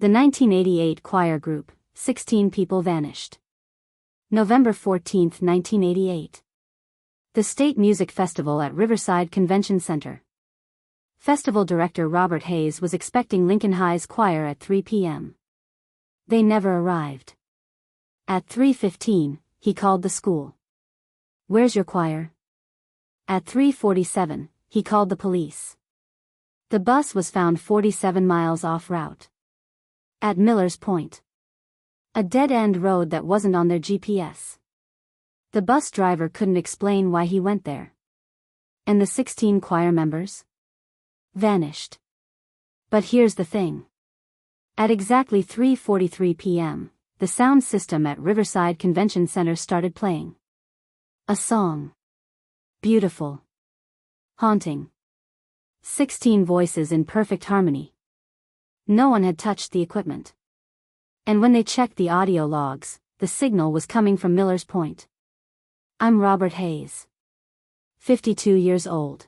The 1988 choir group, 16 people vanished. November 14, 1988. The State Music Festival at Riverside Convention Center. Festival director Robert Hayes was expecting Lincoln High's choir at 3 p.m. They never arrived. At 3:15, he called the school. "Where's your choir?" At 3:47, he called the police. The bus was found 47 miles off route. At Miller's Point. A dead-end road that wasn't on their GPS. The bus driver couldn't explain why he went there. And the 16 choir members? Vanished. But here's the thing. At exactly 3:43 p.m., the sound system at Riverside Convention Center started playing. A song. Beautiful. Haunting. 16 voices in perfect harmony. No one had touched the equipment. And when they checked the audio logs, the signal was coming from Miller's Point. I'm Robert Hayes. 52 years old.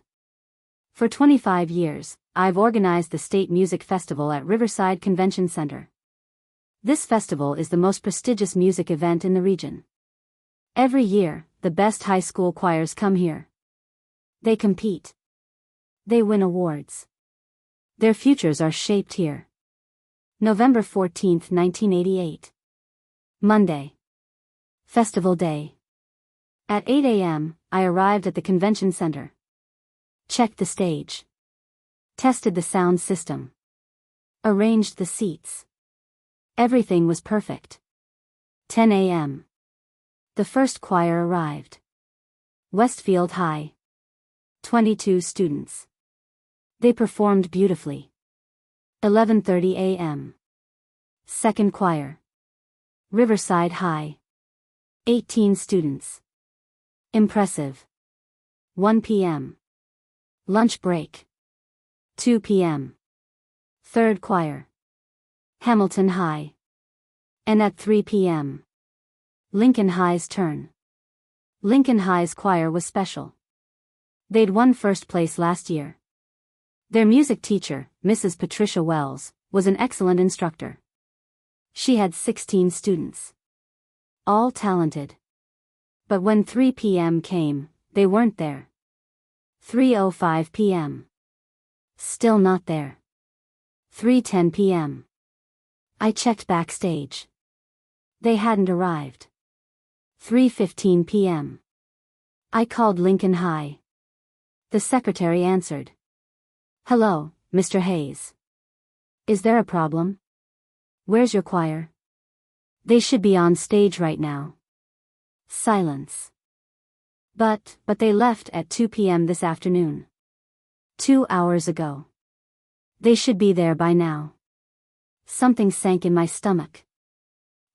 For 25 years, I've organized the State Music Festival at Riverside Convention Center. This festival is the most prestigious music event in the region. Every year, the best high school choirs come here. They compete. They win awards. Their futures are shaped here. November 14, 1988. Monday. Festival Day. At 8 a.m., I arrived at the convention center. Checked the stage. Tested the sound system. Arranged the seats. Everything was perfect. 10 a.m. The first choir arrived. Westfield High. 22 students. They performed beautifully. 11:30 a.m. Second choir. Riverside High. 18 students. Impressive. 1 p.m. Lunch break. 2 p.m. Third choir. Hamilton High. And at 3 p.m. Lincoln High's turn. Lincoln High's choir was special. They'd won first place last year. Their music teacher, Mrs. Patricia Wells, was an excellent instructor. She had 16 students. All talented. But when 3 p.m. came, they weren't there. 3:05 p.m. Still not there. 3:10 p.m. I checked backstage. They hadn't arrived. 3:15 p.m. I called Lincoln High. The secretary answered. "Hello, Mr. Hayes. Is there a problem? Where's your choir? They should be on stage right now." Silence. But they left at 2 p.m. this afternoon. 2 hours ago. They should be there by now. Something sank in my stomach.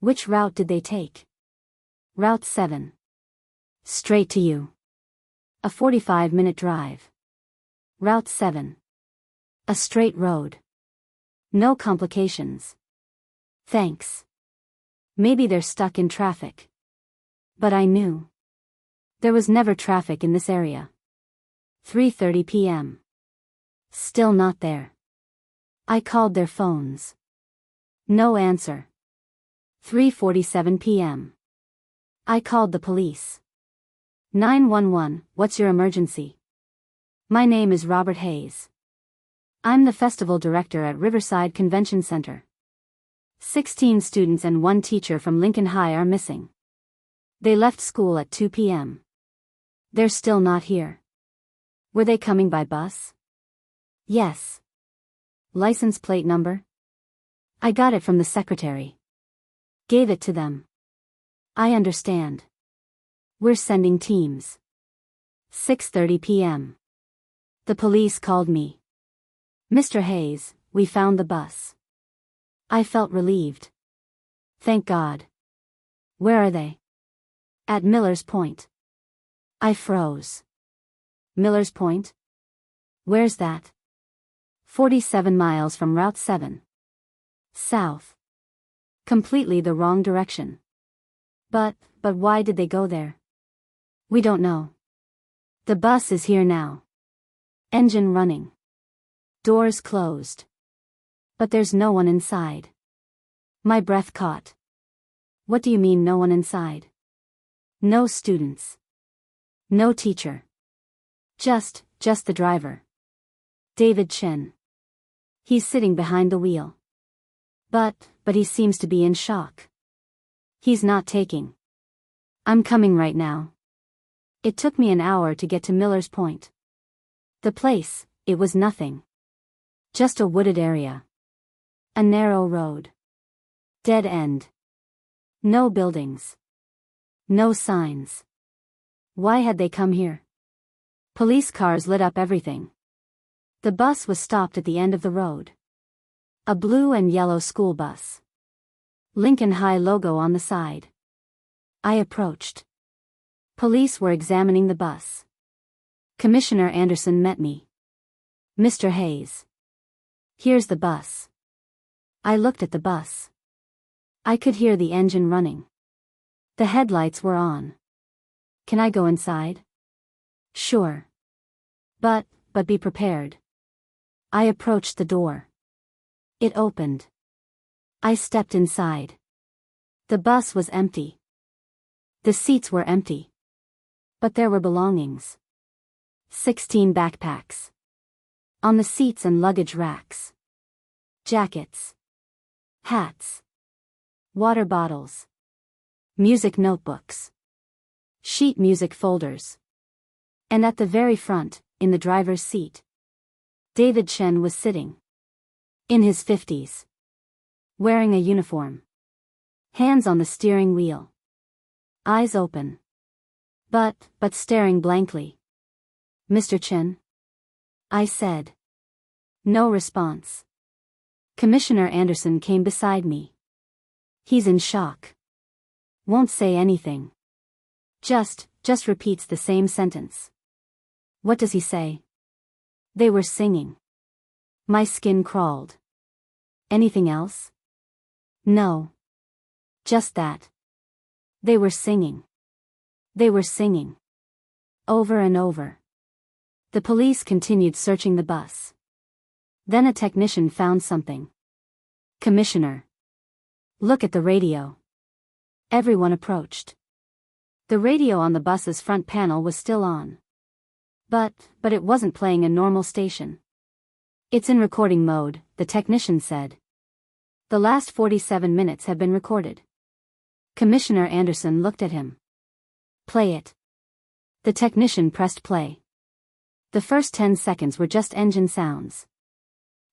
Which route did they take? Route 7. Straight to you. A 45-minute drive. Route 7. A straight road. No complications. Thanks. Maybe they're stuck in traffic. But I knew. There was never traffic in this area. 3:30 p.m. Still not there. I called their phones. No answer. 3:47 p.m. I called the police. 911, what's your emergency? My name is Robert Hayes. I'm the festival director at Riverside Convention Center. 16 students and 1 teacher from Lincoln High are missing. They left school at 2 p.m. They're still not here. Were they coming by bus? Yes. License plate number? I got it from the secretary. Gave it to them. I understand. We're sending teams. 6:30 p.m. The police called me. Mr. Hayes, we found the bus. I felt relieved. Thank God. Where are they? At Miller's Point. I froze. Miller's Point? Where's that? 47 miles from Route 7. South. Completely the wrong direction. But why did they go there? We don't know. The bus is here now. Engine running. Doors closed. But there's no one inside. My breath caught. What do you mean no one inside? No students. No teacher. Just the driver. David Chen. He's sitting behind the wheel. But he seems to be in shock. He's not taking. I'm coming right now. It took me an hour to get to Miller's Point. The place, it was nothing. Just a wooded area. A narrow road. Dead end. No buildings. No signs. Why had they come here? Police cars lit up everything. The bus was stopped at the end of the road. A blue and yellow school bus. Lincoln High logo on the side. I approached. Police were examining the bus. Commissioner Anderson met me. Mr. Hayes. Here's the bus. I looked at the bus. I could hear the engine running. The headlights were on. Can I go inside? Sure. But be prepared. I approached the door. It opened. I stepped inside. The bus was empty. The seats were empty. But there were belongings. 16 backpacks. On the seats and luggage racks. Jackets. Hats. Water bottles. Music notebooks. Sheet music folders. And at the very front, in the driver's seat, David Chen was sitting. In his 50s. Wearing a uniform. Hands on the steering wheel. Eyes open. But staring blankly. Mr. Chen? I said. No response. Commissioner Anderson came beside me. He's in shock. Won't say anything. Just repeats the same sentence. What does he say? They were singing. My skin crawled. Anything else? No. Just that. They were singing. They were singing. Over and over. The police continued searching the bus. Then a technician found something. Commissioner. Look at the radio. Everyone approached. The radio on the bus's front panel was still on. But it wasn't playing a normal station. It's in recording mode, the technician said. The last 47 minutes have been recorded. Commissioner Anderson looked at him. Play it. The technician pressed play. The first 10 seconds were just engine sounds.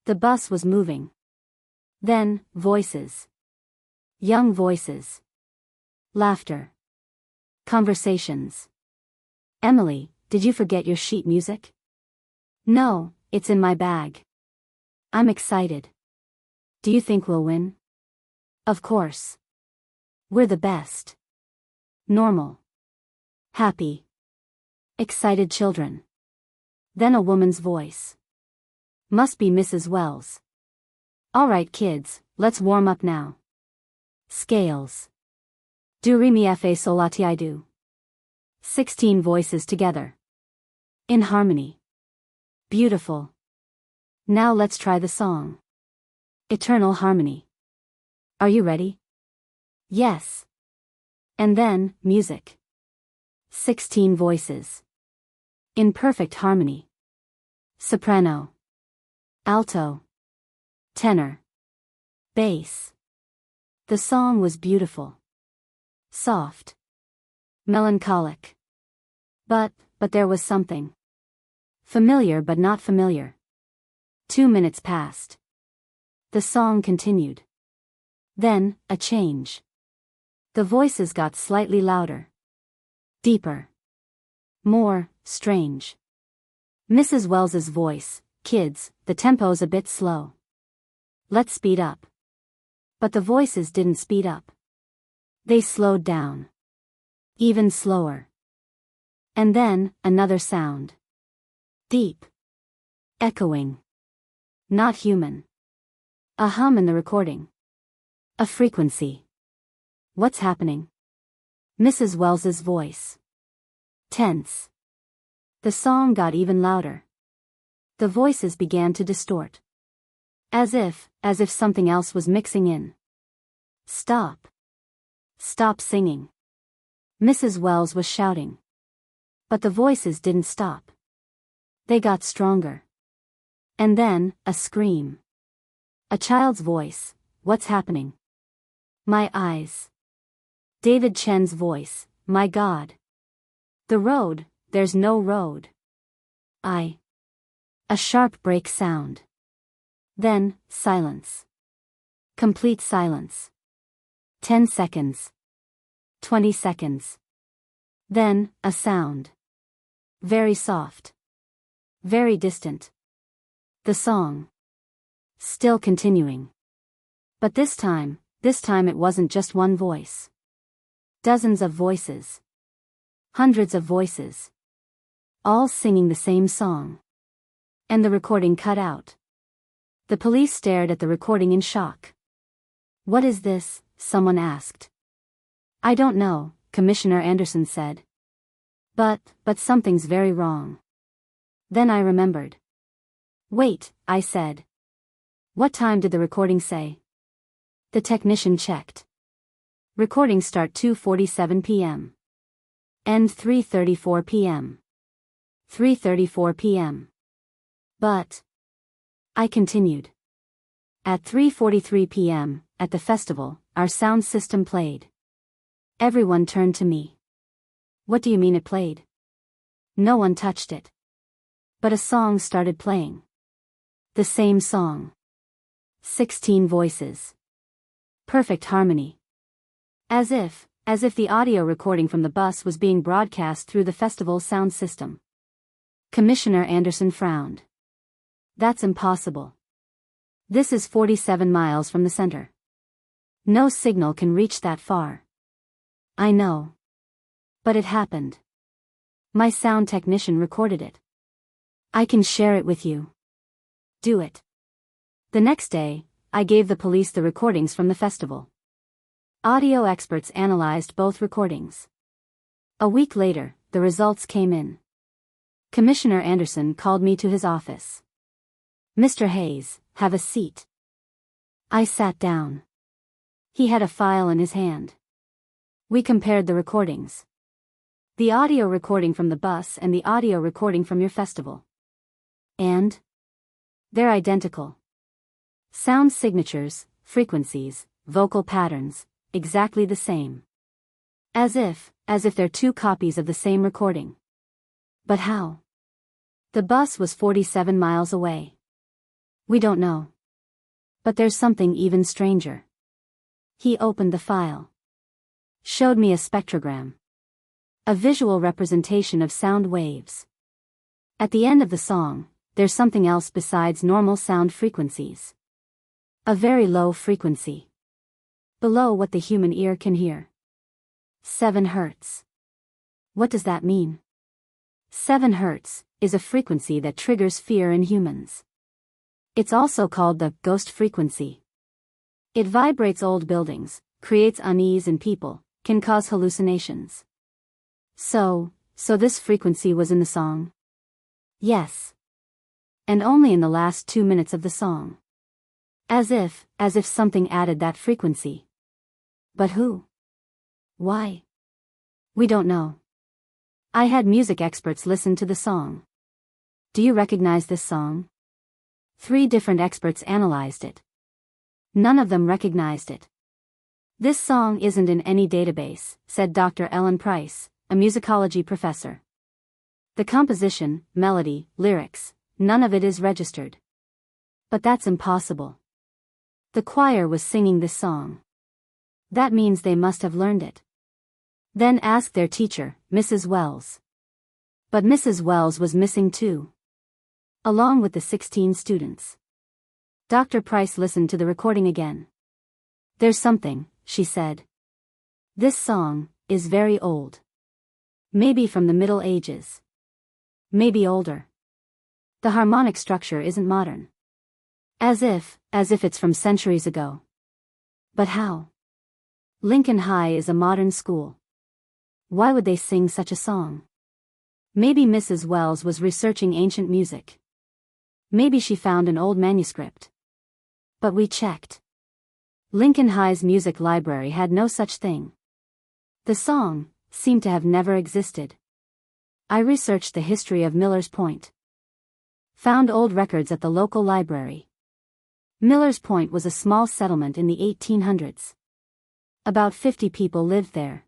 The bus was moving. Then, voices. Young voices. Laughter. Conversations. Emily, did you forget your sheet music? No, it's in my bag. I'm excited. Do you think we'll win? Of course. We're the best. Normal. Happy. Excited children. Then a woman's voice. Must be Mrs. Wells. All right kids, let's warm up now. Scales. Do re mi fa sol la ti do. 16 voices together. In harmony. Beautiful. Now let's try the song. Eternal harmony. Are you ready? Yes. And then, music. 16 voices. In perfect harmony. Soprano. Alto. Tenor. Bass. The song was beautiful. Soft. Melancholic. But there was something. Familiar but not familiar. 2 minutes passed. The song continued. Then, a change. The voices got slightly louder. Deeper. More, strange. Mrs. Wells's voice, kids, the tempo's a bit slow. Let's speed up. But the voices didn't speed up. They slowed down. Even slower. And then, another sound. Deep. Echoing. Not human. A hum in the recording. A frequency. What's happening? Mrs. Wells's voice. Tense. The song got even louder. The voices began to distort. As if something else was mixing in. Stop. Stop singing. Mrs. Wells was shouting. But the voices didn't stop. They got stronger. And then, a scream. A child's voice. What's happening? My eyes. David Chen's voice. My God. The road, there's no road. A sharp break sound. Then, silence. Complete silence. 10 seconds. 20 seconds. Then, a sound. Very soft. Very distant. The song. Still continuing. But this time it wasn't just one voice. Dozens of voices. Hundreds of voices. All singing the same song. And the recording cut out. The police stared at the recording in shock. What is this? Someone asked. I don't know, Commissioner Anderson said. But something's very wrong. Then I remembered. Wait, I said. What time did the recording say? The technician checked. Recording start 2:47 p.m. End 3:34 p.m. 3:34 p.m. But I continued. At 3:43 p.m., at the festival, our sound system played. Everyone turned to me. What do you mean it played? No one touched it. But a song started playing. The same song. 16 voices. Perfect harmony. As if the audio recording from the bus was being broadcast through the festival sound system. Commissioner Anderson frowned. That's impossible. This is 47 miles from the center. No signal can reach that far. I know. But it happened. My sound technician recorded it. I can share it with you. Do it. The next day, I gave the police the recordings from the festival. Audio experts analyzed both recordings. A week later, the results came in. Commissioner Anderson called me to his office. Mr. Hayes, have a seat. I sat down. He had a file in his hand. We compared the recordings. The audio recording from the bus and the audio recording from your festival. And they're identical. Sound signatures, frequencies, vocal patterns, exactly the same. As if they're two copies of the same recording. But how? The bus was 47 miles away. We don't know. But there's something even stranger. He opened the file. Showed me a spectrogram. A visual representation of sound waves. At the end of the song, there's something else besides normal sound frequencies. A very low frequency. Below what the human ear can hear. 7 Hz. What does that mean? 7 Hz is a frequency that triggers fear in humans. It's also called the ghost frequency. It vibrates old buildings, creates unease in people, can cause hallucinations. So this frequency was in the song? Yes. And only in the last 2 minutes of the song. As if something added that frequency. But who? Why? We don't know. I had music experts listen to the song. Do you recognize this song? 3 different experts analyzed it. None of them recognized it. This song isn't in any database, said Dr. Ellen Price, a musicology professor. The composition, melody, lyrics, none of it is registered. But that's impossible. The choir was singing this song. That means they must have learned it. Then asked their teacher, Mrs. Wells. But Mrs. Wells was missing too. Along with the 16 students. Dr. Price listened to the recording again. There's something, she said. This song is very old. Maybe from the Middle Ages. Maybe older. The harmonic structure isn't modern. As if it's from centuries ago. But how? Lincoln High is a modern school. Why would they sing such a song? Maybe Mrs. Wells was researching ancient music. Maybe she found an old manuscript. But we checked. Lincoln High's music library had no such thing. The song seemed to have never existed. I researched the history of Millers Point. Found old records at the local library. Millers Point was a small settlement in the 1800s. About 50 people lived there.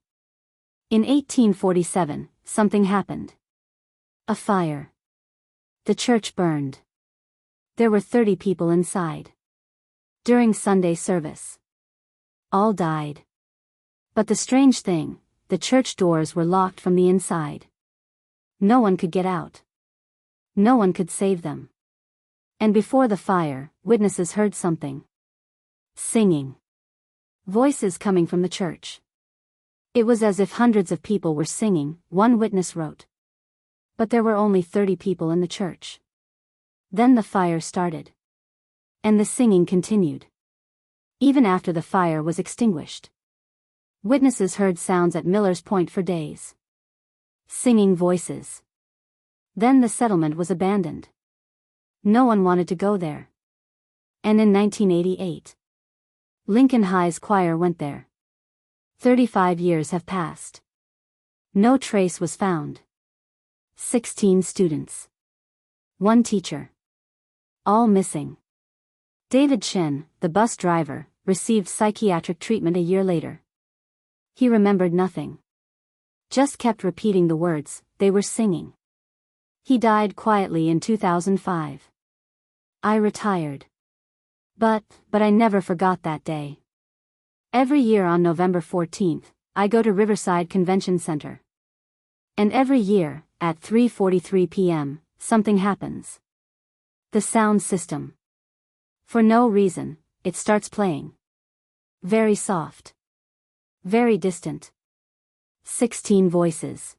In 1847, something happened. A fire. The church burned. There were 30 people inside. During Sunday service. All died. But the strange thing, the church doors were locked from the inside. No one could get out. No one could save them. And before the fire, witnesses heard something. Singing. Voices coming from the church. It was as if hundreds of people were singing, one witness wrote. But there were only 30 people in the church. Then the fire started. And the singing continued. Even after the fire was extinguished. Witnesses heard sounds at Millers Point for days. Singing voices. Then the settlement was abandoned. No one wanted to go there. And in 1988, Lincoln High's choir went there. 35 years have passed. No trace was found. 16 students. 1 teacher. All missing. David Chen, the bus driver, received psychiatric treatment a year later. He remembered nothing. Just kept repeating the words they were singing. He died quietly in 2005. I retired. But I never forgot that day. Every year on November 14th, I go to Riverside Convention Center. And every year, at 3:43 p.m., something happens. The sound system. For no reason, it starts playing. Very soft. Very distant. 16 voices.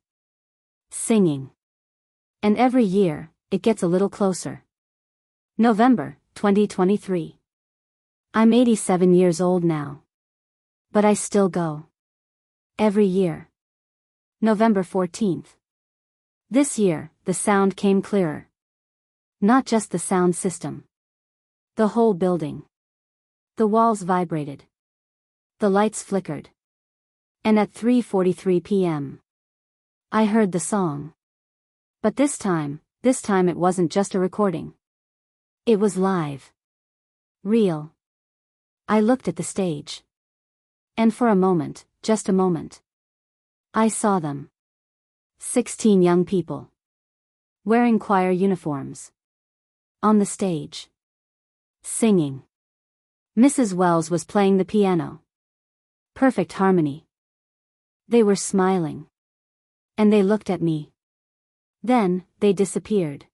Singing. And every year, it gets a little closer. November, 2023. I'm 87 years old now. But I still go. Every year. November 14th. This year, the sound came clearer. Not just the sound system. The whole building. The walls vibrated. The lights flickered. And at 3:43 p.m. I heard the song. But this time it wasn't just a recording. It was live. Real. I looked at the stage. And for a moment, just a moment, I saw them. 16 young people. Wearing choir uniforms. On the stage. Singing. Mrs. Wells was playing the piano. Perfect harmony. They were smiling. And they looked at me. Then, they disappeared.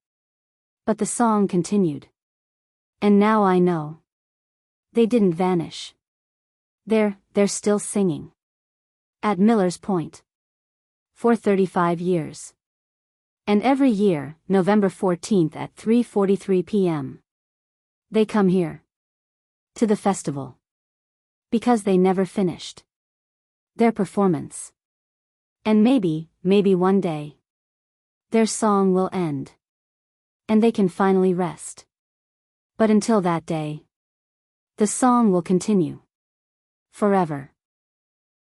But the song continued. And now I know. They didn't vanish. They're still singing. At Millers Point. For 35 years. And every year, November 14th at 3:43 p.m. They come here. To the festival. Because they never finished their performance. And maybe one day, their song will end. And they can finally rest. But until that day, the song will continue. Forever.